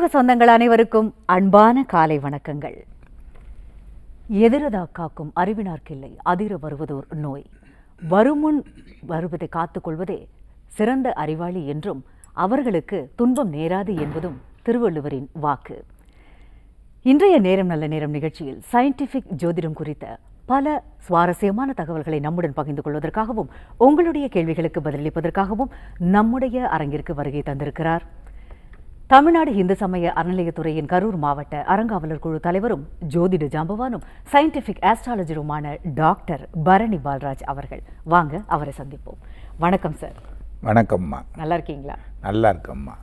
பூலோக சொந்தங்கள் அனைவருக்கும் அன்பான காலை வணக்கங்கள். எதிரதா காக்கும் அறிவினார்க்கில்லை அதிர வருவதோர் நோய், வருமுன் வருவதை காத்துக்கொள்வதே சிறந்த அறிவாளி என்றும் அவர்களுக்கு துன்பம் நேராது என்பதும் திருவள்ளுவரின் வாக்கு. இன்றைய நேரம் நல்ல நேரம் நிகழ்ச்சியில் சயின்டிஃபிக் ஜோதிடம் குறித்த பல சுவாரஸ்யமான தகவல்களை நம்முடன் பகிர்ந்து கொள்வதற்காகவும் உங்களுடைய கேள்விகளுக்கு பதிலளிப்பதற்காகவும் நம்முடைய அரங்கிற்கு வருகை தந்திருக்கிறார் தமிழ்நாடு இந்து சமய அறநிலையத்துறையின் கரூர் மாவட்ட அறங்காவலர் குழு தலைவரும் ஜோதிட ஜாம்பவானும் சயின்டிஃபிக் ஆஸ்ட்ராலஜருமான டாக்டர் பரணி பால்ராஜ் அவர்கள். வாங்க அவரை சந்திப்போம். வணக்கம் சார். வணக்கம்மா. நல்லா இருக்கீங்களா? நல்லா இருக்கம்மா.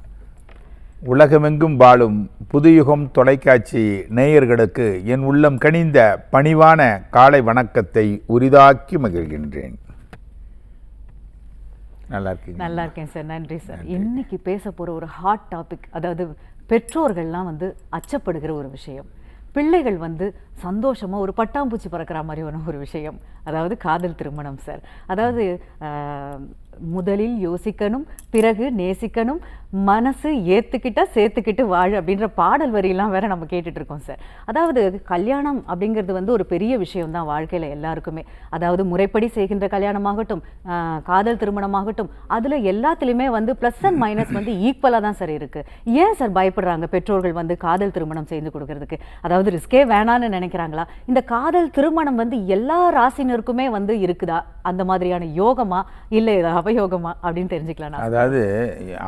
உலகமெங்கும் வாழும் புதுயுகம் தொலைக்காட்சி நேயர்களுக்கு என் உள்ளம் கனிந்த பணிவான காலை வணக்கத்தை உரிதாக்கி மகிழ்கின்றேன். நல்லா இருக்கீங்க? நல்லா இருக்கேன் சார். நன்றி சார். இன்னைக்கு பேச போகிற ஒரு ஹாட் டாபிக், அதாவது பெற்றோர்கள்லாம் அச்சப்படுகிற ஒரு விஷயம், பிள்ளைகள் சந்தோஷமாக ஒரு பட்டாம்பூச்சி பறக்கிற மாதிரியான ஒரு விஷயம், அதாவது காதல் திருமணம் சார். அதாவது முதலில் யோசிக்கணும், பிறகு நேசிக்கணும், மனசு ஏற்றுக்கிட்ட சேர்த்துக்கிட்டு வாழ அப்படின்ற பாடல் வரியெல்லாம் வேற நம்ம கேட்டுட்டு இருக்கோம் சார். அதாவது கல்யாணம் அப்படிங்கிறது ஒரு பெரிய விஷயம் தான் வாழ்க்கையில் எல்லாருக்குமே. அதாவது முறைப்படி செய்கின்ற கல்யாணமாகட்டும், காதல் திருமணமாகட்டும், அதில் எல்லாத்துலேயுமே ப்ளஸ் அண்ட் மைனஸ் ஈக்குவலாக தான் சார் இருக்குது. ஏன் சார் பயப்படுறாங்க பெற்றோர்கள் காதல் திருமணம் செய்து கொடுக்கறதுக்கு? அதாவது ரிஸ்கே வேணான்னு நினைக்கிறாங்களா? இந்த காதல் திருமணம் எல்லா ராசினருக்குமே இருக்குதா? அந்த மாதிரியான யோகமா இல்லை அபயோகமா அப்படின்னு தெரிஞ்சுக்கலாம். அதாவது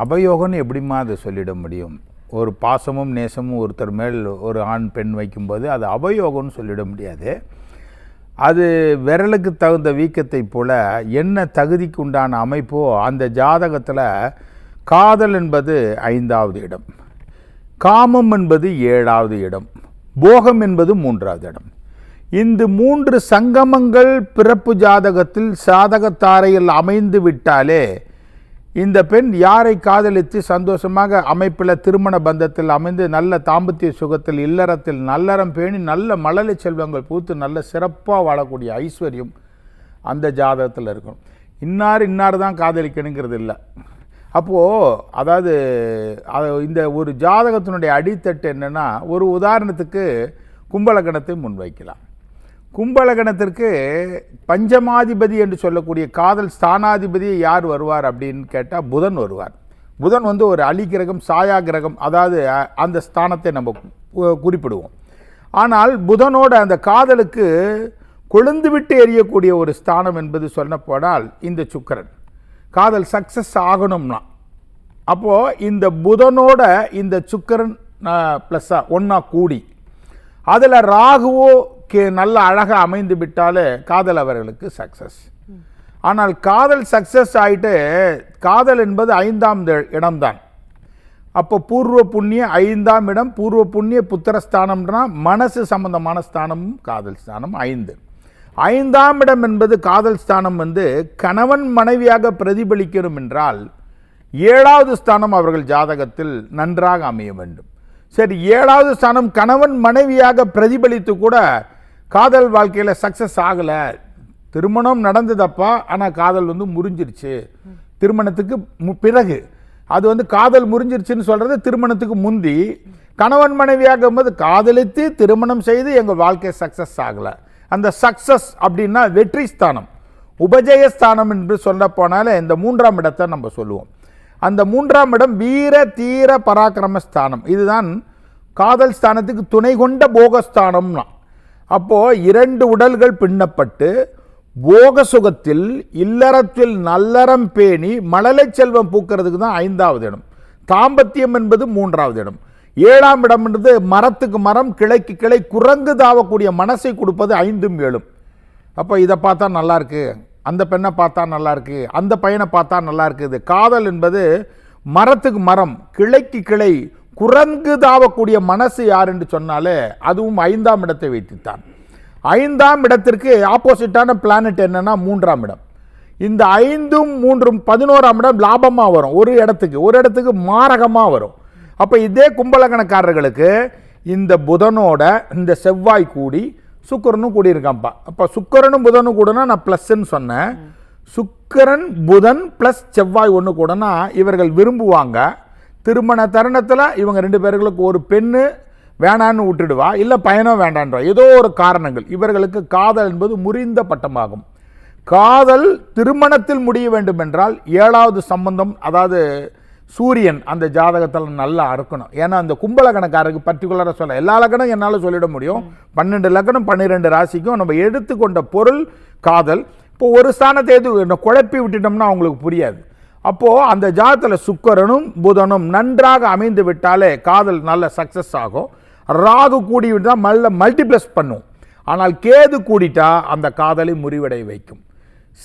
அபயோகம்னு எப்படிமா அதை சொல்லிட முடியும்? ஒரு பாசமும் நேசமும் ஒருத்தர் மேல் ஒரு ஆண் பெண் வைக்கும்போது அது அபயோகம்னு சொல்லிட முடியாது. அது விரலுக்கு தகுந்த வீக்கத்தை போல என்ன தகுதிக்கு உண்டான அமைப்போ அந்த ஜாதகத்தில் காதல் என்பது 5வது இடம், காமம் என்பது 7வது இடம், போகம் என்பது 3வது இடம். இந்த 3 சங்கமங்கள் பிறப்பு ஜாதகத்தில் சாதகத்தாரையில் அமைந்து விட்டாலே இந்த பெண் யாரை காதலித்து சந்தோஷமாக அமைப்பில் திருமண பந்தத்தில் அமைந்து நல்ல தாம்பத்திய சுகத்தில் இல்லறத்தில் நல்லறம் பேணி நல்ல மழலை செல்வங்கள் பூத்து நல்ல சிறப்பாக வாழக்கூடிய ஐஸ்வர்யம் அந்த ஜாதகத்தில் இருக்கணும். இன்னார் தான் காதலிக்கணுங்கிறது இல்லை. அப்போது அதாவது இந்த ஒரு ஜாதகத்தினுடைய அடித்தட்டு என்னென்னா, ஒரு உதாரணத்துக்கு கும்பலகணத்தை முன்வைக்கலாம். கும்பலகணத்திற்கு பஞ்சமாதிபதி என்று சொல்லக்கூடிய காதல் ஸ்தானாதிபதியை யார் வருவார் அப்படின்னு கேட்டால் புதன் வருவார். புதன் ஒரு அலிகிரகம், சாயா கிரகம், அதாவது அந்த ஸ்தானத்தை நம்ம குறிப்பிடுவோம். ஆனால் புதனோட அந்த காதலுக்கு கொழுந்து விட்டு எரியக்கூடிய ஒரு ஸ்தானம் என்பது சொல்லப்போனால் இந்த சுக்கிரன். காதல் சக்ஸஸ் ஆகணும்னா அப்போது இந்த புதனோட இந்த சுக்கிரன் ப்ளஸ்ஸாக ஒன்றா கூடி அதில் ராகுவோ நல்ல அழகாக அமைந்து விட்டாலே காதல் அவர்களுக்கு சக்ஸஸ். ஆனால் காதல் சக்ஸஸ் ஆகிட்டு காதல் என்பது 5ஆம் இடம்தான். அப்போ பூர்வ புண்ணிய 5ஆம் இடம், பூர்வ புண்ணிய புத்திரஸ்தானம்னா மனசு சம்பந்தமான ஸ்தானமும் காதல் ஸ்தானம் 5. 5ஆம் இடம் என்பது காதல் ஸ்தானம் கணவன் மனைவியாக பிரதிபலிக்கணும் என்றால் 7வது ஸ்தானம் அவர்கள் ஜாதகத்தில் நன்றாக அமைய வேண்டும். சரி, 7வது ஸ்தானம் கணவன் மனைவியாக பிரதிபலித்து கூட காதல் வாழ்க்கையில் சக்ஸஸ் ஆகலை, திருமணம் நடந்ததப்பா ஆனால் காதல் முறிஞ்சிருச்சு. திருமணத்துக்கு பிறகு அது காதல் முறிஞ்சிருச்சுன்னு சொல்கிறது திருமணத்துக்கு முந்தி. கணவன் மனைவியாக போது காதலித்து திருமணம் செய்து எங்கள் வாழ்க்கை சக்ஸஸ் ஆகலை. அந்த சக்ஸஸ் அப்படின்னா வெற்றி ஸ்தானம், உபஜயஸ்தானம் என்று சொல்ல போனாலே இந்த 3ஆம் இடத்தை நம்ம சொல்லுவோம். அந்த 3ஆம் இடம் வீர தீர பராக்கிரம ஸ்தானம். இதுதான் காதல் ஸ்தானத்துக்கு துணை கொண்ட போகஸ்தானம்னா. அப்போது 2 உடல்கள் பின்னப்பட்டு போக சுகத்தில் இல்லறத்தில் நல்லறம் பேணி மழலை செல்வம் பூக்கிறதுக்கு தான் 5வது இடம். தாம்பத்தியம் என்பது 3வது இடம். 7ஆம் இடம் என்பது மரத்துக்கு மரம், கிளைக்கு கிளை, குரங்கு தாவக்கூடிய மனசை கொடுப்பது 5ம் 7ம். அப்போ இதை பார்த்தா நல்லா இருக்கு, அந்த பெண்ணை பார்த்தா நல்லா இருக்கு, அந்த பையனை பார்த்தா நல்லா இருக்குது. காதல் என்பது மரத்துக்கு மரம், கிளைக்கு கிளை, குரங்கு தாவக்கூடிய மனசு யார் என்று சொன்னாலே அதுவும் 5ஆம் இடத்தை வைத்துத்தான். 5ஆம் இடத்திற்கு ஆப்போசிட்டான பிளானட் என்னன்னா 3ஆம் இடம். இந்த 5ம் 3ம் 11ஆம் இடம் லாபமாக வரும், ஒரு இடத்துக்கு மாரகமாக வரும். அப்போ இதே கும்பலகணக்காரர்களுக்கு இந்த புதனோட இந்த செவ்வாய் கூடி சுக்கிரனும் கூடியிருக்கான்ப்பா. அப்போ சுக்கிரனும் புதனும் கூடனா நான் ப்ளஸ்ன்னு சொன்னேன். சுக்கிரன் புதன் ப்ளஸ் செவ்வாய் ஒன்று கூடனா இவர்கள் விரும்புவாங்க, திருமண தருணத்தில் இவங்க 2 பேர்களுக்கு ஒரு பெண்ணு வேணான்னு விட்டுடுவா, இல்லை பையனும் வேண்டான்றா, ஏதோ ஒரு காரணங்கள். இவர்களுக்கு காதல் என்பது முறிந்த பட்டமாகும். காதல் திருமணத்தில் முடிய வேண்டும் என்றால் 7வது சம்பந்தம், அதாவது சூரியன் அந்த ஜாதகத்தில் நல்லா இருக்கணும். ஏன்னா அந்த கும்பல கணக்காரருக்கு பர்டிகுலராக சொல்ல எல்லா லக்கணம் என்னால் சொல்லிட முடியும். 12 லக்கணம் 12 ராசிக்கும் நம்ம எடுத்துக்கொண்ட பொருள் காதல். இப்போ ஒரு ஸ்தானத்தை எது குழப்பி விட்டுட்டோம்னா அவங்களுக்கு புரியாது. அப்போது அந்த ஜாதகத்தில் சுக்கிரனும் புதனும் நன்றாக அமைந்து விட்டாலே காதல் நல்ல சக்ஸஸ் ஆகும். ராகு கூடி விட்டால் நல்ல மல்டிப்ளஸ் பண்ணும். ஆனால் கேது கூடிட்டா அந்த காதலை முறிவடை வைக்கும்.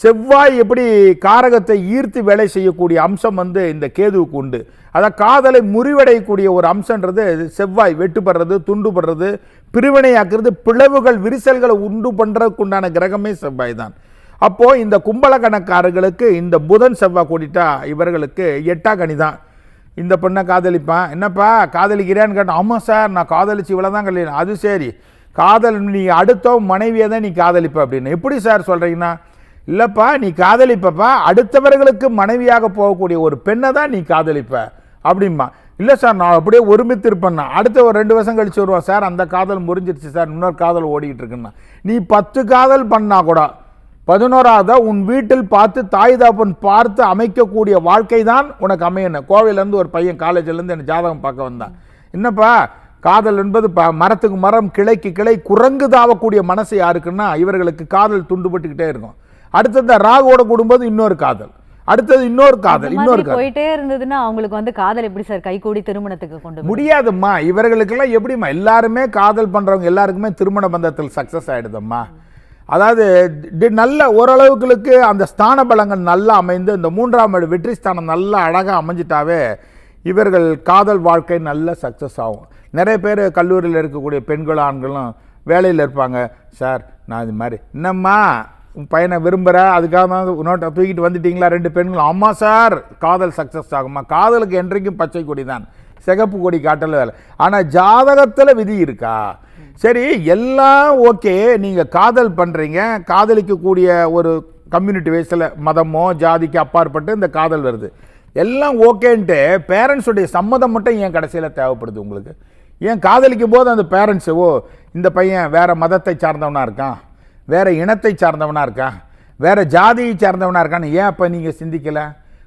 செவ்வாய் எப்படி காரகத்தை ஈர்த்து வேலை செய்யக்கூடிய அம்சம் இந்த கேதுவுக்கு உண்டு. அதான் காதலை முறிவடையக்கூடிய ஒரு அம்சன்றது செவ்வாய் வெட்டுப்படுறது, துண்டுபடுறது, பிரிவினையாக்குறது, பிளவுகள் விரிசல்களை உண்டு பண்ணுறதுக்கு உண்டான கிரகமே செவ்வாய் தான். அப்போது இந்த கும்பல கணக்காரர்களுக்கு இந்த புதன் செவ்வாய் கூட்டிட்டா இவர்களுக்கு 8ஆம் கனி தான். இந்த பொண்ணை காதலிப்பான், என்னப்பா காதலிக்கிறேன்னு கேட்டான். ஆமாம் சார், நான் காதலிச்சு இவ்வளோ தான் கல்யாணம். அது சரி, காதல் நீ அடுத்த மனைவியை தான் நீ காதலிப்ப அப்படின்னு எப்படி சார் சொல்கிறீங்கன்னா, இல்லைப்பா நீ காதலிப்பப்பா அடுத்தவர்களுக்கு மனைவியாக போகக்கூடிய ஒரு பெண்ணை தான் நீ காதலிப்ப அப்படின்பா. இல்லை சார் நான் அப்படியே ஒருமித்து இருப்பேன்னா அடுத்த ஒரு 2 வருஷம் கழிச்சு வருவான், சார் அந்த காதல் முறிஞ்சிருச்சு சார், இன்னொரு காதல் ஓடிக்கிட்டு இருக்குன்னா. நீ 10 காதல் பண்ணா கூட 11ஆவதா உன் வீட்டில் பார்த்து தாய் தாப்பன் பார்த்து அமைக்கக்கூடிய வாழ்க்கை தான் உனக்கு அமையணும். கோவையிலேருந்து ஒரு பையன் காலேஜிலேருந்து எனக்கு ஜாதகம் பார்க்க வந்தான். என்னப்பா காதல் என்பது மரத்துக்கு மரம் கிளைக்கு கிளை குரங்கு தாவக்கூடிய மனசு யாருக்குன்னா இவர்களுக்கு காதல் துண்டுபட்டுக்கிட்டே இருக்கும். அடுத்தது ராகுவோட கூடும்போது இன்னொரு காதல், அடுத்தது இன்னொரு காதல், இன்னொரு காதல் போயிட்டே இருந்ததுன்னா அவங்களுக்கு காதல் எப்படி சார் கைகூடி திருமணத்துக்கு கொண்டு முடியாதும்மா. இவர்களுக்கெல்லாம் எப்படிம்மா எல்லாருமே காதல் பண்ணுறவங்க எல்லாருக்குமே திருமண பந்தத்தில் சக்ஸஸ் ஆகிடுதம்மா. அதாவது நல்ல ஓரளவுக்கு அந்த ஸ்தான பலங்கள் நல்லா அமைந்து இந்த 3ஆம் வீடு வெற்றி ஸ்தானம் நல்லா அழகாக அமைஞ்சிட்டாவே இவர்கள் காதல் வாழ்க்கை நல்ல சக்ஸஸ் ஆகும். நிறைய பேர் கல்லூரியில் இருக்கக்கூடிய பெண்களும் ஆண்களும் வேலையில் இருப்பாங்க. சார் நான் இது மாதிரி என்னம்மா உன் பையனை விரும்புகிற அதுக்காக தான் உன்னோட்ட தூக்கிட்டு வந்துட்டீங்களா 2 பெண்களும். ஆமாம் சார், காதல் சக்ஸஸ் ஆகுமா. காதலுக்கு என்றைக்கும் பச்சை கொடி தான், சிகப்பு கொடி காட்டல வேலை. ஆனால் ஜாதகத்தில் விதி இருக்கா? சரி எல்லாம் ஓகே, நீங்கள் காதல் பண்ணுறீங்க, காதலிக்கக்கூடிய ஒரு கம்யூனிட்டி வைஸில் மதமோ ஜாதிக்கு அப்பாற்பட்டு இந்த காதல் வருது, எல்லாம் ஓகேன்ட்டு பேரண்ட்ஸுடைய சம்மதம் மட்டும் ஏன் கடைசியில் தேவைப்படுது உங்களுக்கு? ஏன் காதலிக்கும் போது அந்த பேரண்ட்ஸு இந்த பையன் வேறு மதத்தை சார்ந்தவனாக இருக்கான், வேறு இனத்தை சார்ந்தவனாக இருக்கான், வேறு ஜாதியை சார்ந்தவனாக இருக்கான்னு ஏன் அப்போ நீங்கள் சிந்திக்கலை?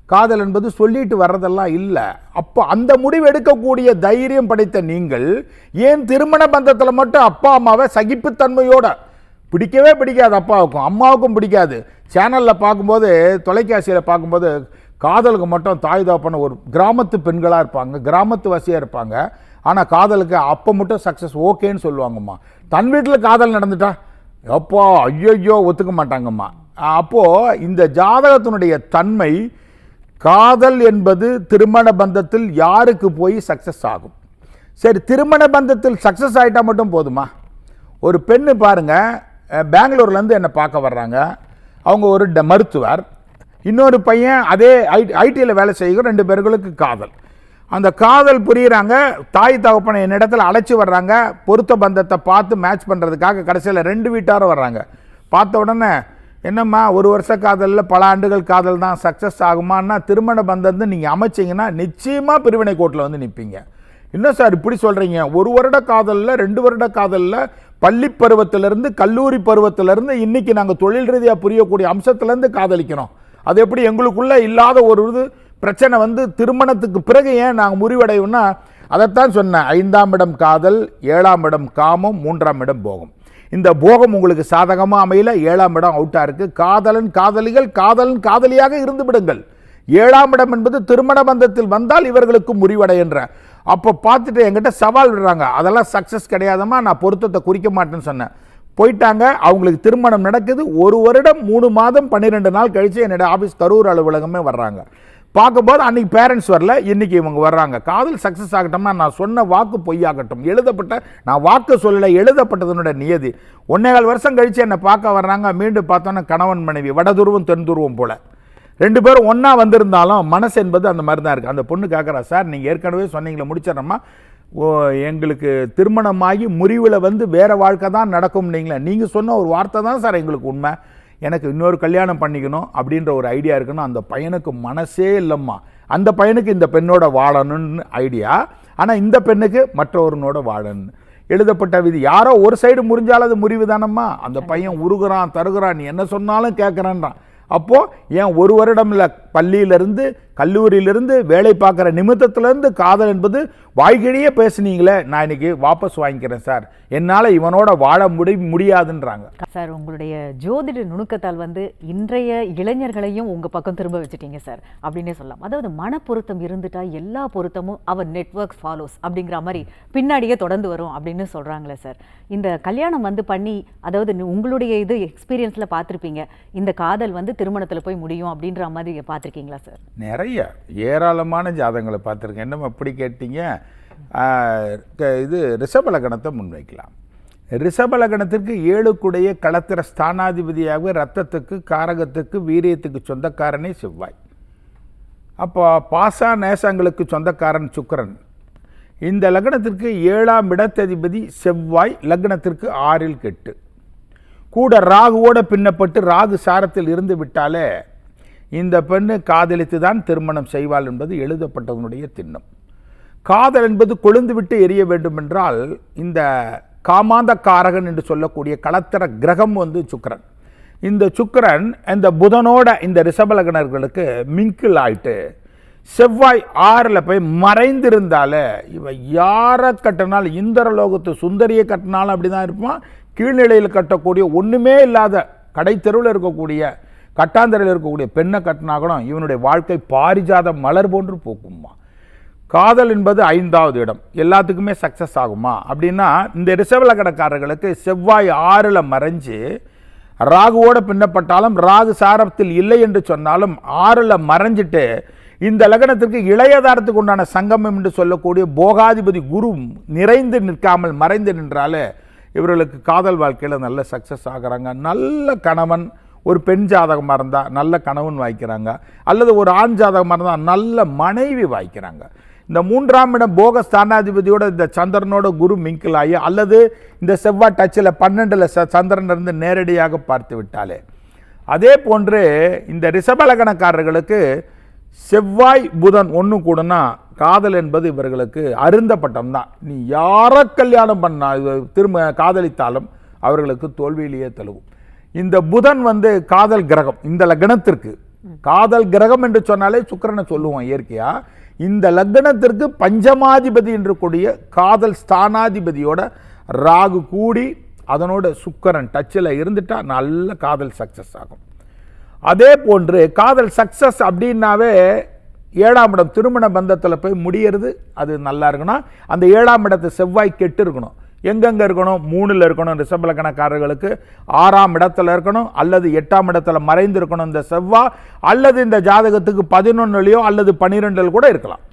காதல் என்பது சொல்லிட்டு வர்றதெல்லாம் இல்லை. அப்போ அந்த முடிவு எடுக்கக்கூடிய தைரியம் படைத்த நீங்கள் ஏன் திருமண பந்தத்தில் மட்டும் அப்பா அம்மாவை சகிப்புத்தன்மையோட, பிடிக்கவே பிடிக்காது அப்பாவுக்கும் அம்மாவுக்கும் பிடிக்காது, சேனலில் பார்க்கும்போது தொலைக்காட்சியில் பார்க்கும்போது காதலுக்கு மட்டும் தாய் தாப்பன ஒரு கிராமத்து பெண்களாக இருப்பாங்க, கிராமத்து வசியாக இருப்பாங்க. ஆனால் காதலுக்கு அப்போ மட்டும் சக்ஸஸ் ஓகேன்னு சொல்லுவாங்கம்மா. தன் வீட்டில் காதல் நடந்துட்டா அப்பா ஐயோ ஒத்துக்க மாட்டாங்கம்மா. அப்போது இந்த ஜாதகத்தினுடைய தன்மை காதல் என்பது திருமண பந்தத்தில் யாருக்கு போய் சக்ஸஸ் ஆகும்? சரி, திருமண பந்தத்தில் சக்ஸஸ் ஆகிட்டா மட்டும் போதுமா? ஒரு பெண்ணு பாருங்கள், பெங்களூர்லேருந்து என்னை பார்க்க வர்றாங்க. அவங்க ஒரு மருத்துவர், இன்னொரு பையன் அதே ஐடியில் வேலை செய்கிற 2 பேர்களுக்கு காதல். அந்த காதல் புரியுறாங்க, தாய் தகப்பனை என்னிடத்தில் அழைச்சி வர்றாங்க, பொருத்த பந்தத்தை பார்த்து மேட்ச் பண்ணுறதுக்காக. கடைசியில் 2 வீட்டாரும் வர்றாங்க. பார்த்த உடனே என்னம்மா 1 வருஷ காதலில் பல ஆண்டுகள் காதல் தான் சக்ஸஸ் ஆகுமான்னா, திருமண பந்தத்தை நீங்கள் அமைச்சிங்கன்னா நிச்சயமாக பிரிவினை கோட்டில் வந்து நிற்பீங்க. என்ன சார் இப்படி சொல்கிறீங்க? 1 வருட காதலில் 2 வருட காதலில் பள்ளி பருவத்திலேருந்து கல்லூரி பருவத்திலேருந்து இன்றைக்கி நாங்கள் தொழில் ரீதியாக புரியக்கூடிய அம்சத்துலேருந்து காதலிக்கிறோம். அது எப்படி எங்களுக்குள்ளே இல்லாத ஒரு பிரச்சனை திருமணத்துக்கு பிறகு ஏன் நாங்கள் முறிவடைவோம்னா, அதைத்தான் சொன்னேன். 5ஆம் இடம் காதல், 7ஆம் இடம் காமம், 3ஆம் இடம் போகம். இந்த போகம் உங்களுக்கு சாதகமாக அமையல, 7ஆம் இடம் அவுட்டாக இருக்குது. காதலன் காதலிகள் காதலன் காதலியாக இருந்து விடுங்கள். 7ஆம் இடம் என்பது திருமண பந்தத்தில் வந்தால் இவர்களுக்கு முறிவடைகின்ற. அப்போ பார்த்துட்டு என்கிட்ட சவால் விடுறாங்க, அதெல்லாம் சக்ஸஸ் கிடையாதம்மா, நான் பொருத்தத்தை குறிக்க மாட்டேன்னு சொன்னேன். போயிட்டாங்க, அவங்களுக்கு திருமணம் நடக்குது. 1 வருடம் 3 மாதம் 12 நாள் கழித்து என்னோட ஆஃபீஸ் கரூர் அலுவலகமே வர்றாங்க. பார்க்கும்போது அன்றைக்கி பேரண்ட்ஸ் வரல, இன்றைக்கி இவங்க வர்றாங்க. காதல் சக்ஸஸ் ஆகட்டும்னா நான் சொன்ன வாக்கு பொய்யாகட்டும், எழுதப்பட்ட நான் வாக்கு சொல்லலை, எழுதப்பட்டதனுடைய நியதி. 1.25 வருஷம் கழித்து என்னை பார்க்க வர்றாங்க. மீண்டும் பார்த்தோன்னா கணவன் மனைவி, வடதுருவம் தென்துருவம் போல் 2 பேரும் ஒன்றா வந்திருந்தாலும் மனசு என்பது அந்த மாதிரி தான் இருக்குது. அந்த பொண்ணு கேட்குறா, சார் நீங்கள் ஏற்கனவே சொன்னீங்களே முடிச்சிடறோம்மா, எங்களுக்கு திருமணமாகி முறிவில் வேறு வாழ்க்கை தான் நடக்கும். நீங்கள் சொன்ன ஒரு வார்த்தை தான் சார் எங்களுக்கு உண்மை. எனக்கு இன்னொரு கல்யாணம் பண்ணிக்கணும் அப்படின்ற ஒரு ஐடியா இருக்குன்னு அந்த பையனுக்கு மனசே இல்லைம்மா. அந்த பையனுக்கு இந்த பெண்ணோட வாழணும்னு ஐடியா, ஆனால் இந்த பெண்ணுக்கு மற்றொருனோட வாழணும் எழுதப்பட்ட விதி. யாரோ ஒரு சைடு முறிஞ்சாலும் அது முறிவு தானம்மா. அந்த பையன் உருகுறான் தருகிறான், நீ என்ன சொன்னாலும் கேட்குறான்றான். அப்போது ஏன் ஒரு வருடம் இல்லை, பள்ளியிலிருந்து கல்லூரியிலிருந்து வேலை பார்க்குற நிமித்தத்திலேருந்து காதல் என்பது வாய்கிழியே பேசுனீங்களே, நான் இன்னைக்கு வாபஸ் வாங்கிக்கிறேன் சார், என்னால் இவனோட வாழ முடியாதுன்றாங்க. சார், உங்களுடைய ஜோதிட நுணுக்கத்தால் வந்து இன்றைய இளைஞர்களையும் உங்கள் பக்கம் திரும்ப வச்சுட்டீங்க சார் அப்படின்னே சொல்லலாம். அதாவது மனப்பொருத்தம் இருந்துட்டா எல்லா பொருத்தமும் அவர் நெட்வொர்க் ஃபாலோஸ் அப்படிங்கிற மாதிரி பின்னாடியே தொடர்ந்து வரும் அப்படின்னு சொல்கிறாங்களே சார். இந்த கல்யாணம் வந்து பண்ணி, அதாவது உங்களுடைய இது எக்ஸ்பீரியன்ஸில் பார்த்துருப்பீங்க, இந்த காதல் வந்து திருமணத்தில் போய் முடியும் அப்படின்ற மாதிரி பார்த்துருக்கீங்களா சார்? நிறைய ஏராளமான ஜாதகங்களை பார்த்துருக்கேன். என்னம்மா அப்படி கேட்டீங்க? இது ரிஷபலக்கணத்தை முன்வைக்கலாம். ரிஷபலக்கணத்திற்கு 7 களத்திர ஸ்தானாதிபதியாக ரத்தத்துக்கு, காரகத்துக்கு, வீரியத்துக்கு சொந்தக்காரனே செவ்வாய். அப்போ பாசா நேசங்களுக்கு சொந்தக்காரன் சுக்கிரன். இந்த லக்னத்திற்கு 7ஆம் இடத்ததிபதி செவ்வாய், லக்னத்திற்கு 6இல் கெட்டு கூட ராகுவோட பின்னப்பட்டு ராகு சாரத்தில் இருந்து விட்டாலே இந்த பெண்ணு காதலித்து தான் திருமணம் செய்வாள் என்பது எழுதப்பட்டதனுடைய திண்ணம். காதல் என்பது கொழுந்து விட்டு எரிய வேண்டும் என்றால் இந்த காமாந்த காரகன் என்று சொல்லக்கூடிய களத்திர கிரகம் வந்து சுக்கிரன். இந்த சுக்கிரன் இந்த புதனோட இந்த ரிஷபலக்னர்களுக்கு மிங்கிள் ஆயிட்டு செவ்வாய் 6ல் போய் மறைந்திருந்தாலே இவ யாரை கட்டினாலும், இந்திரலோகத்து சுந்தரியை கட்டினாலும் அப்படி தான் இருப்பான். கீழ்நிலையில் கட்டக்கூடிய ஒன்றுமே இல்லாத கடைத்தெருவில் இருக்கக்கூடிய கட்டாந்தரையில் இருக்கக்கூடிய பெண்ணை கட்டினாகணும் இவனுடைய வாழ்க்கை பாரிஜாத மலர் போன்று போக்குமா. காதல் என்பது 5வது இடம், எல்லாத்துக்குமே சக்ஸஸ் ஆகுமா அப்படின்னா, இந்த ரிஷபலக்கணக்காரர்களுக்கு செவ்வாய் 6ல் மறைஞ்சு ராகுவோட பின்னப்பட்டாலும், ராகு சாரத்தில் இல்லை என்று சொன்னாலும் 6ல் மறைஞ்சிட்டு இந்த லக்னத்திற்கு இளையதாரத்துக்கு உண்டான சங்கமம் என்று சொல்லக்கூடிய போகாதிபதி குரு நிறைந்து நிற்காமல் மறைந்து நின்றாலே இவர்களுக்கு காதல் வாழ்க்கையில் நல்ல சக்ஸஸ் ஆகிறாங்க. நல்ல கணவன், ஒரு பெண் ஜாதகமாக இருந்தால் நல்ல கணவன் வாய்க்கிறாங்க, அல்லது ஒரு ஆண் ஜாதகமாக இருந்தால் நல்ல மனைவி வாய்க்கிறாங்க. இந்த 3ஆம் இடம் போக ஸ்தானாதிபதியோட இந்த சந்திரனோட குரு மிங்கிள் ஆகி, அல்லது இந்த செவ்வாய் டச்சில் 12ல் சந்திரன் இருந்து நேரடியாக பார்த்து விட்டாலே. அதே போன்று இந்த ரிஷபலக்கணக்காரர்களுக்கு செவ்வாய் புதன் ஒன்று கூடனா காதல் என்பது இவர்களுக்கு அருந்தப்பட்டம் தான். நீ யாரை கல்யாணம் பண்ணா திரும்ப காதலித்தாலும் அவர்களுக்கு தோல்வியிலேயே தழுவும். இந்த புதன் வந்து காதல் கிரகம். இந்த லக்னத்திற்கு காதல் கிரகம் என்று சொன்னாலே சுக்கிரனை சொல்லுவோம் இயற்கையா. இந்த லக்னத்திற்கு பஞ்சமாதிபதி என்று கூடிய காதல் ஸ்தானாதிபதியோட ராகு கூடி அதனோட சுக்கிரன் டச்சில் இருந்துட்டா நல்ல காதல் சக்சஸ் ஆகும். அதே போன்று காதல் சக்சஸ் அப்படின்னாவே 7ஆம் இடம் திருமண பந்தத்தில் போய் முடியறது அது நல்லா இருக்கணும். அந்த 7ஆம் இடத்து செவ்வாய் கெட்டு இருக்கணும். எங்கெங்கே இருக்கணும்? 3ல் இருக்கணும் ரிஷபலக்கணக்காரர்களுக்கு, 6ஆம் இடத்துல இருக்கணும், அல்லது 8ஆம் இடத்துல மறைந்து இருக்கணும் இந்த செவ்வாய், அல்லது இந்த ஜாதகத்துக்கு 11லையோ அல்லது 12ல் கூட இருக்கலாம்.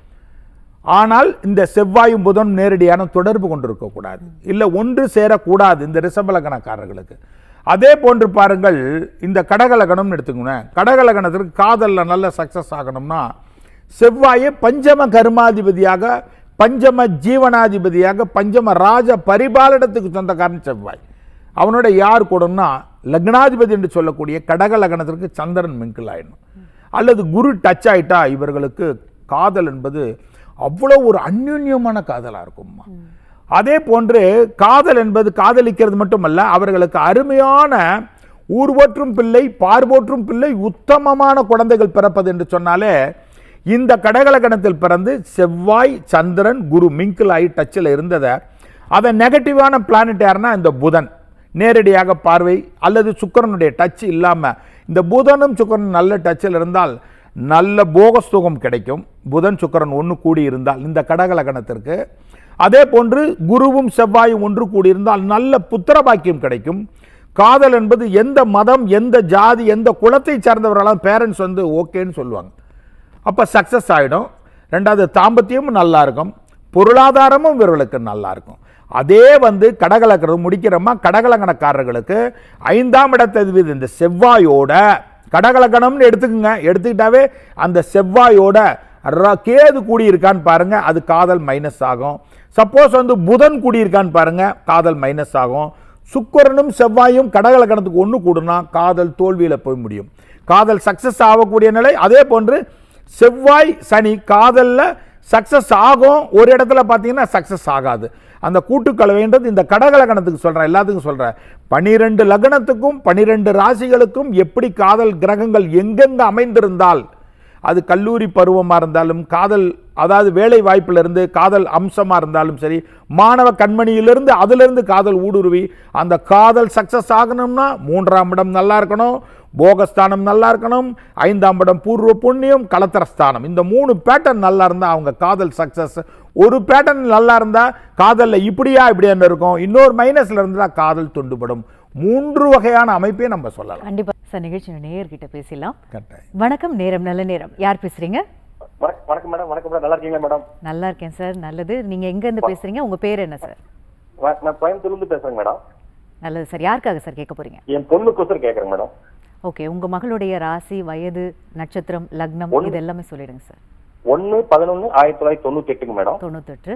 ஆனால் இந்த செவ்வாயும் புதனும் நேரடியான தொடர்பு கொண்டிருக்கக்கூடாது, இல்லை ஒன்று சேரக்கூடாது இந்த ரிஷபலக்கணக்காரர்களுக்கு. அதே போன்று பாருங்கள், இந்த கடகலகணம்னு எடுத்துக்கோங்க. கடகலகணத்திற்கு காதலில் நல்ல சக்சஸ் ஆகணும்னா செவ்வாயை பஞ்சம கர்மாதிபதியாக, பஞ்சம ஜீவனாதிபதியாக, பஞ்சம ராஜ பரிபாலனத்துக்கு சொந்தக்காரன் செவ்வாய். அவனோட யார் கூடனா லக்னாதிபதி என்று சொல்லக்கூடிய கடகலகணத்திற்கு சந்திரன் மிங்கிள் ஆயிடணும், அல்லது குரு டச் ஆயிட்டா இவர்களுக்கு காதல் என்பது அவ்வளோ ஒரு அந்யுன்யமான காதலாக இருக்கும்மா. அதே போன்று காதல் என்பது காதலிக்கிறது மட்டுமல்ல, அவர்களுக்கு அருமையான ஊர்வோற்றும் பிள்ளை, பார்வோற்றும் பிள்ளை, உத்தமமான குழந்தைகள் பிறப்பது என்று சொன்னாலே இந்த கடகலகணத்தில் பிறந்து செவ்வாய் சந்திரன் குரு மிங்கிள் ஆகி டச்சில் இருந்ததை, அதை நெகட்டிவான பிளானட் யாருன்னா இந்த புதன் நேரடியாக பார்வை அல்லது சுக்கிரனுடைய டச் இல்லாமல் இந்த புதனும் சுக்கிரனும் நல்ல டச்சில் இருந்தால் நல்ல போகஸ்துகம் கிடைக்கும். புதன் சுக்கிரன் ஒன்று கூடி இருந்தால் இந்த கடகலகணத்திற்கு. அதே போன்று குருவும் செவ்வாயும் ஒன்று கூடியிருந்தால் நல்ல புத்திர பாக்கியம் கிடைக்கும். காதல் என்பது எந்த மதம், எந்த ஜாதி, எந்த குலத்தை சார்ந்தவர்களாம் பேரண்ட்ஸ் வந்து ஓகேன்னு சொல்லுவாங்க. அப்போ சக்ஸஸ் ஆகிடும். ரெண்டாவது தாம்பத்தியமும் நல்லா இருக்கும், பொருளாதாரமும் இவர்களுக்கு நல்லா இருக்கும். அதே வந்து கடகலக்கணம் முடிக்கிறோமா, கடகலக்கணக்காரர்களுக்கு 5ஆம் இடத்ததிபதி இந்த செவ்வாயோட கடகலக்கணம்னு எடுத்துக்கோங்க. எடுத்துக்கிட்டாவே அந்த செவ்வாயோட கேது கூடியிருக்கான்னு பாருங்க, அது காதல் மைனஸ் ஆகும். சப்போஸ் வந்து புதன் கூடியிருக்கான்னு பாருங்க, காதல் மைனஸ் ஆகும். சுக்கிரனும் செவ்வாயும் கடக லக்னத்துக்கு ஒன்று கூடுனா காதல் தோல்வியில் போய் முடியும். காதல் சக்ஸஸ் ஆகக்கூடிய நிலை. அதே போன்று செவ்வாய் சனி காதலில் சக்ஸஸ் ஆகும், ஒரு இடத்துல பார்த்தீங்கன்னா சக்ஸஸ் ஆகாது. அந்த கூட்டுக்கலவைன்றது இந்த கடக லக்னத்துக்கு சொல்கிறேன், எல்லாத்துக்கும் சொல்கிறேன். 12 லக்னத்துக்கும் 12 ராசிகளுக்கும் எப்படி காதல் கிரகங்கள் எங்கெங்கே அமைந்திருந்தால், அது கல்லூரி பருவமாக இருந்தாலும், காதல் அதாவது வேலை வாய்ப்பிலிருந்து காதல் அம்சமாக இருந்தாலும் சரி, மாணவ கண்மணியிலிருந்து அதிலிருந்து காதல் ஊடுருவி அந்த காதல் சக்ஸஸ் ஆகணும்னா 3ஆம் இடம் நல்லா இருக்கணும், போகஸ்தானம் நல்லா இருக்கணும், 5ஆம் இடம் பூர்வ புண்ணியம், கலத்திரஸ்தானம். இந்த 3 பேட்டர்ன் நல்லா இருந்தால் அவங்க காதல் சக்ஸஸ். ஒரு பேட்டர்ன் நல்லா இருந்தால் காதலில் இப்படியா இப்படியான்னு இருக்கும், இன்னொரு மைனஸில் இருந்தால் காதல் துண்டுபடும். 3 வகையான அமைப்பே நம்ம சொல்லலாம். கண்டிப்பா சார். நிகழ்ச்சி நேயர்கிட்ட பேசலாம். வணக்கம், நேரம் நல்ல நேரம். யார் பேசுறீங்க? வணக்கம் மேடம். வணக்கம் மேடம். நல்லா இருக்கீங்களா மேடம்? நல்லா இருக்கேன் சார். நல்லது. நீங்க எங்க இருந்து பேசுறீங்க? உங்க பேர் என்ன சார்? நான் கோயம்புத்தூர்ல பேசுறேன் மேடம். நல்லது சார். யாருக்காக சார் கேட்க போறீங்க? என் பொண்ணுக்கோசரம் கேட்கறேன் மேடம். ஓகே, உங்க மகளுடைய ராசி, வயது, நட்சத்திரம், லக்னம் இது எல்லாமே சொல்லிடுங்க சார். 1/11/1998 மேடம். 98.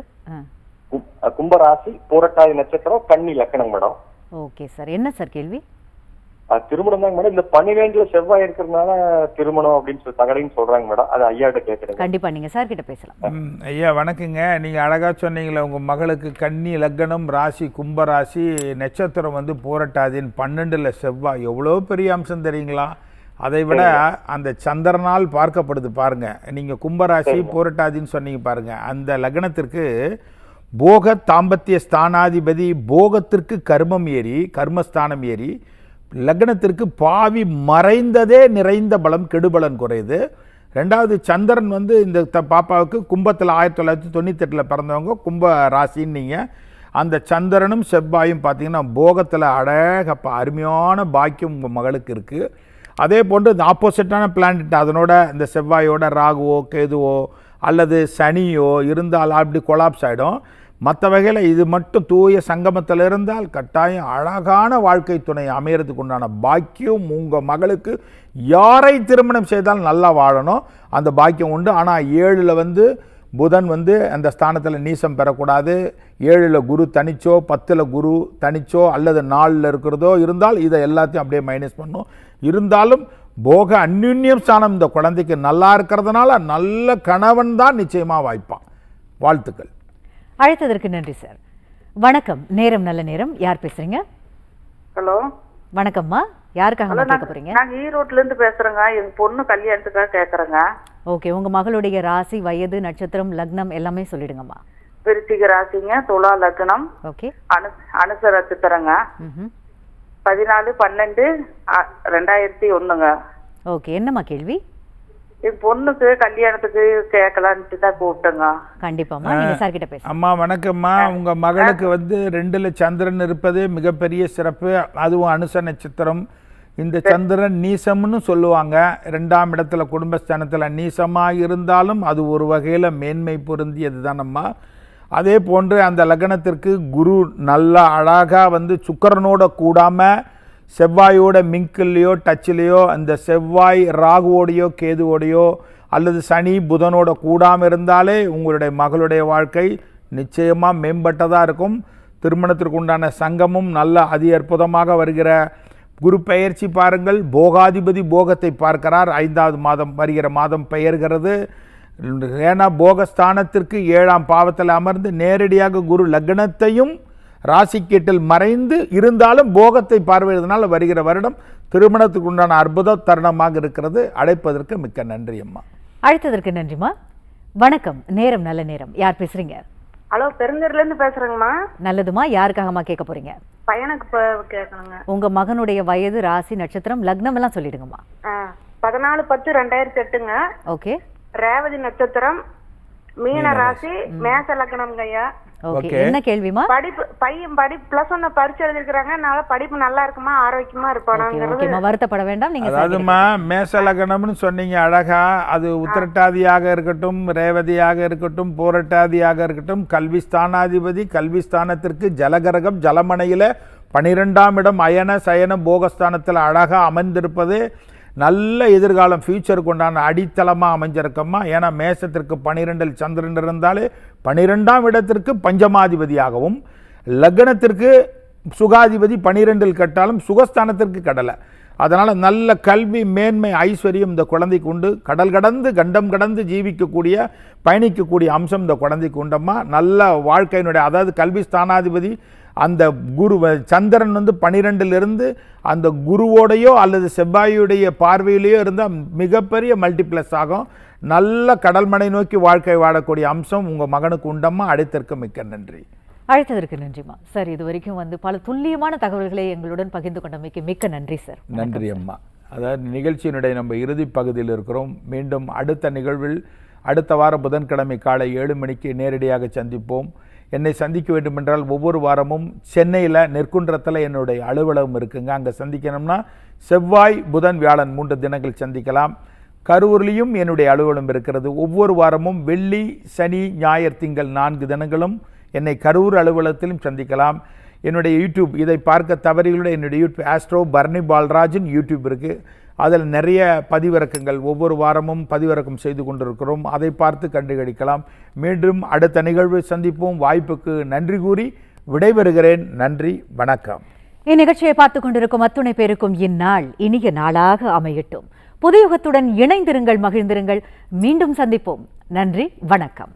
கும்பராசி, பூரட்டாதி நட்சத்திரம், கன்னி லக்னம் மேடம். Okay sir. என்ன சார் கேள்வி? திருமணம் தாங்க மேடம். இந்த 12ல செவ்வாய் இருக்கிறதுனால திருமணம் அப்படின்னு சொல்லி தகவலையும் சொல்றாங்க மேடம். அது ஐயா கிட்ட கேட்கறேன். கண்டிப்பா நீங்க சார் கிட்ட பேசலாம். ஐயா வணக்கங்க. நீங்கள் அழகாக சொன்னீங்களே, உங்கள் மகளுக்கு கன்னி லக்னம், ராசி கும்பராசி, நட்சத்திரம் வந்து பூரட்டாதின் 12ல் செவ்வாய். எவ்வளோ பெரிய அம்சம் தெரியுங்களா? அதை விட அந்த சந்திரனால் பார்க்கப்படுது பாருங்க. நீங்கள் கும்பராசி பூரட்டாதின்னு சொன்னீங்க பாருங்க, அந்த லக்னத்திற்கு போக தாம்பத்திய ஸ்தானாதிபதி போகத்திற்கு கர்மம் ஏறி கர்மஸ்தானம் ஏறி லக்னத்திற்கு பாவி மறைந்ததே நிறைந்த பலம், கெடுபலன் குறையுது. ரெண்டாவது சந்திரன் வந்து இந்த பாப்பாவுக்கு கும்பத்தில் 1998 பிறந்தவங்க, கும்ப ராசின்னு நீங்கள். அந்த சந்திரனும் செவ்வாயும் பார்த்தீங்கன்னா போகத்தில் அழகப்பா அருமையான பாக்கியம் உங்கள் மகளுக்கு இருக்குது. அதே போன்று இந்த ஆப்போசிட்டான பிளானட் அதனோட இந்த செவ்வாயோட ராகுவோ கேதுவோ அல்லது சனியோ இருந்தால் அப்படி கொலாப்ஸ் ஆகிடும். மற்ற வகையில் இது மட்டும் தூய சங்கமத்தில் இருந்தால் கட்டாயம் அழகான வாழ்க்கை துணை அமையறதுக்கு உண்டான பாக்கியம் உங்கள் மகளுக்கு. யாரை திருமணம் செய்தால் நல்லா வாழணும், அந்த பாக்கியம் உண்டு. ஆனால் 7ல் வந்து புதன் வந்து அந்த ஸ்தானத்தில் நீசம் பெறக்கூடாது. 7ல் குரு தனிச்சோ 10ல் குரு தனிச்சோ அல்லது 4ல் இருக்கிறதோ இருந்தால் இதை எல்லாத்தையும் அப்படியே மைனஸ் பண்ணும். இருந்தாலும் போக அந்யுன்யம் ஸ்தானம் இந்த குழந்தைக்கு நல்லா இருக்கிறதுனால நல்ல கணவன் தான் நிச்சயமாக வாய்ப்பான். வாழ்த்துக்கள். அழைத்ததற்கு நன்றி சார். வணக்கம், நேரம் நல்ல நேரம். யார் பேசுறீங்க? ஹலோ, வணக்கம்மா. யாருக்காக கேட்க போறீங்க? நான் ஈரோட்ல இருந்து பேசுறேங்க. என் பொண்ணு கல்யாணத்துக்காக கேக்குறேங்க. ஓகே, உங்க மகளுடைய ராசி, வயது, நட்சத்திரம், லக்னம் எல்லாமே சொல்லிடுங்கம்மா. விருச்சிக ராசிங்க, துலா லக்னம். ஓகே. அனுச நட்சத்திரங்க. 14/12/2001. ஓகே, என்னம்மா கேள்வி? என் பொண்ணுக்கு கல்யாணத்துக்கு கேட்கலான்ட்டு தான் கூப்பிட்டேங்க. கண்டிப்பாம்மா, நீங்க சார் கிட்ட பேசுங்க. அம்மா வணக்கம்மா. உங்க மகளுக்கு வந்து 2ல் சந்திரன் இருப்பது மிகப்பெரிய சிறப்பு. அதுவும் அனுச நட்சத்திரம். இந்த சந்திரன் நீசம்னு சொல்லுவாங்க. 2ஆம் இடத்துல குடும்பஸ்தானத்தில் நீசமாக இருந்தாலும் அது ஒரு வகையில் மேன்மை பொருந்தியது தானம்மா. அதே போன்று அந்த லக்னத்திற்கு குரு நல்லா அழகாக வந்து சுக்கிரனோட கூடாமல் செவ்வாயோட மிங்கில்லையோ டச்சிலையோ, அந்த செவ்வாய் ராகுவோடையோ கேதுவோடையோ அல்லது சனி புதனோட கூடாமல் இருந்தாலே உங்களுடைய மகளுடைய வாழ்க்கை நிச்சயமாக மேம்பட்டதாக இருக்கும். திருமணத்திற்கு உண்டான சங்கமும் நல்ல அதி அற்புதமாக வருகிற குரு பெயர்ச்சி பாருங்கள். போகாதிபதி போகத்தை பார்க்கிறார். 5வது மாதம் வருகிற மாதம் பெயர்கிறது. ஏன்னா போகஸ்தானத்திற்கு 7ஆம் பாவத்தில் அமர்ந்து நேரடியாக குரு லக்னத்தையும் ராசிக்கேட்டில் மறைந்து இருந்தாலும் போகத்தை பார்வையிடுவதனால் வருகிற வருடம் திருமணத்துக்கு உண்டான அற்புத தருணமாக இருக்கிறது. அழைப்பதற்கு மிக்க நன்றி அம்மா. அழைத்ததற்கு நன்றிம்மா. வணக்கம், நேரம் நல்ல நேரம். யார் பேசுறீங்க? ஹலோ, பெருந்தூர்ல இருந்து பேசுறேங்கம்மா. நல்லதுமா. யாருக்காகம்மா கேட்க போறீங்க? பையனுக்கு கேட்கணுங்க. உங்க மகனுடைய வயது, ராசி, நட்சத்திரம், லக்னம் எல்லாம் சொல்லிடுங்கம்மா. 14/10/2008ங்க. ஓகே. ரேவதி நட்சத்திரம், மீன ராசி, மேச லக்னம்ங்க ஐயா. ஓகே, என்ன கேள்விமா? படிப்பு பையன் +1 பரீட்சை எழுதிருக்காங்க. அதனால படிப்பு நல்லா இருக்குமா, ஆரோக்கியமா இருப்பானாங்கிறது. ஓகேமா, வருத்தப்பட வேண்டாம். நீங்க அதாவதுமா மேச லக்னம்னு சொன்னீங்க அழகா. அது உத்திரட்டாதியாக இருக்கட்டும், ரேவதியாக இருக்கட்டும், பூரட்டாதியாக இருக்கட்டும், கல்வி ஸ்தானாதிபதி கல்வி ஸ்தானத்திற்கு ஜலகரகம் ஜலமனையில் 12ஆம் இடம் அயன சயன போகஸ்தானத்தில் அழகாக அமைந்திருப்பது நல்ல எதிர்காலம் ஃபியூச்சருக்கு உண்டான அடித்தளமாக அமைஞ்சிருக்கம்மா. ஏன்னா மேசத்திற்கு 12ல் சந்திரன் இருந்தாலே 12ஆம் இடத்திற்கு பஞ்சமாதிபதியாகவும், லக்னத்திற்கு சுகாதிபதி 12 கட்டாலும் சுகஸ்தானத்திற்கு கடலை. அதனால் நல்ல கல்வி, மேன்மை, ஐஸ்வர்யம் இந்த குழந்தைக்கு உண்டு. கடல் கடந்து கண்டம் கடந்து ஜீவிக்கக்கூடிய, பயணிக்கக்கூடிய அம்சம் இந்த குழந்தைக்கு உண்டம்மா. நல்ல வாழ்க்கையினுடைய, அதாவது கல்வி ஸ்தானாதிபதி அந்த குரு சந்திரன் 12லிருந்து அந்த குருவோடையோ அல்லது செவ்வாயுடைய பார்வையிலேயோ இருந்தால் மிகப்பெரிய மல்டிப்ளஸ் ஆகும். நல்ல கடல்மனை நோக்கி வாழ்க்கை வாழக்கூடிய அம்சம் உங்கள் மகனுக்கு உண்டம்மா. அழைத்திருக்க மிக்க நன்றி. அழைத்ததற்கு நன்றிம்மா. சார், இது வரைக்கும் பல துல்லியமான தகவல்களை எங்களுடன் பகிர்ந்து கொண்டமைக்கு மிக்க நன்றி சார். நன்றி அம்மா. அதாவது நிகழ்ச்சியினுடைய நம்ம இறுதி பகுதியில் இருக்கிறோம். மீண்டும் அடுத்த நிகழ்வில் அடுத்த வாரம் புதன்கிழமை காலை 7 மணிக்கு நேரடியாக சந்திப்போம். என்னை சந்திக்க வேண்டுமென்றால் ஒவ்வொரு வாரமும் சென்னையில் நெற்குன்றத்தில் என்னுடைய அலுவலகம் இருக்குங்க. அங்கே சந்திக்கணும்னா செவ்வாய், புதன், வியாழன் 3 தினங்கள் சந்திக்கலாம். கரூர்லேயும் என்னுடைய அலுவலகம் இருக்கிறது. ஒவ்வொரு வாரமும் வெள்ளி, சனி, ஞாயிறு, திங்கள் 4 தினங்களும் என்னை கரூர் அலுவலகத்திலும் சந்திக்கலாம். என்னுடைய யூடியூப், இதை பார்க்க தவறிகளுடைய என்னுடைய யூடியூப் ஆஸ்ட்ரோ பர்னி பால்ராஜின் யூடியூப் இருக்குது. அதில் நிறைய பதிவிறக்கங்கள் ஒவ்வொரு வாரமும் பதிவிறக்கம் செய்து கொண்டிருக்கிறோம். அதை பார்த்து கண்டுகளிக்கலாம். மீண்டும் அடுத்த நிகழ்வை சந்திப்போம். வாய்ப்புக்கு நன்றி கூறி விடைபெறுகிறேன். நன்றி, வணக்கம். இந்நிகழ்ச்சியை பார்த்துக் கொண்டிருக்கும் அத்துணை பேருக்கும் இந்நாள் இனிய நாளாக அமையட்டும். புதுயுகத்துடன் இணைந்திருங்கள், மகிழ்ந்திருங்கள். மீண்டும் சந்திப்போம். நன்றி, வணக்கம்.